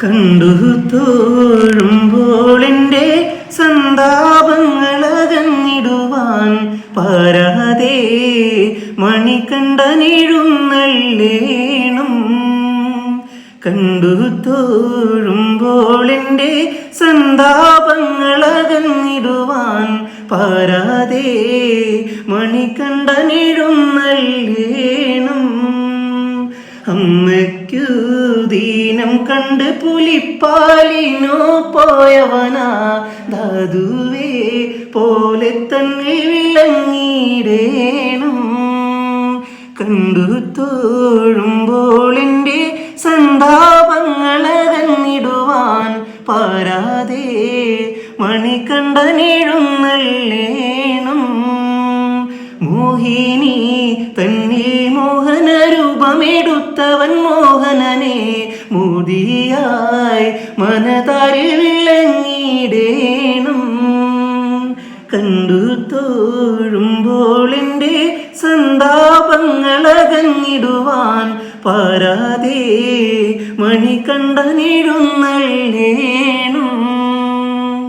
കണ്ടു തോഴുമ്പോൾ എൻ്റെ സന്താപങ്ങളകന്നിടുവാൻ പാരാതെ മണികണ്ഠനെഴുന്നള്ളേണം. കണ്ടു തോഴുമ്പോൾ എൻ്റെ സന്താപങ്ങളകന്നിടുവാൻ പാരാതെ മണികണ്ഠനെഴുന്നള്ളേണം. അമ്മയ്ക്കു ദീനം കണ്ട് പുലിപ്പാലിനോ പോയവനാ ധാതുവേ പോലെ തന്നെ വിളങ്ങിടേണം. കണ്ടു തോഴുമ്പോൾ എൻ്റെ സന്താപങ്ങളകന്നിടുവാൻ പാരാതെ മണികണ്ഠനെഴുന്നള്ളേണം. മോഹിനി തന്നിൽ മോഹനരൂപമെടുത്തവൻ മോഹനനെ മോദിയായി മനതാരിൽ വിളങ്ങിടേണം. കണ്ടു തോഴുമ്പോൾ എൻ്റെ സന്താപങ്ങളകന്നിടുവാൻ പാരാതെ മണികണ്ഠനെഴുന്നള്ളേണം.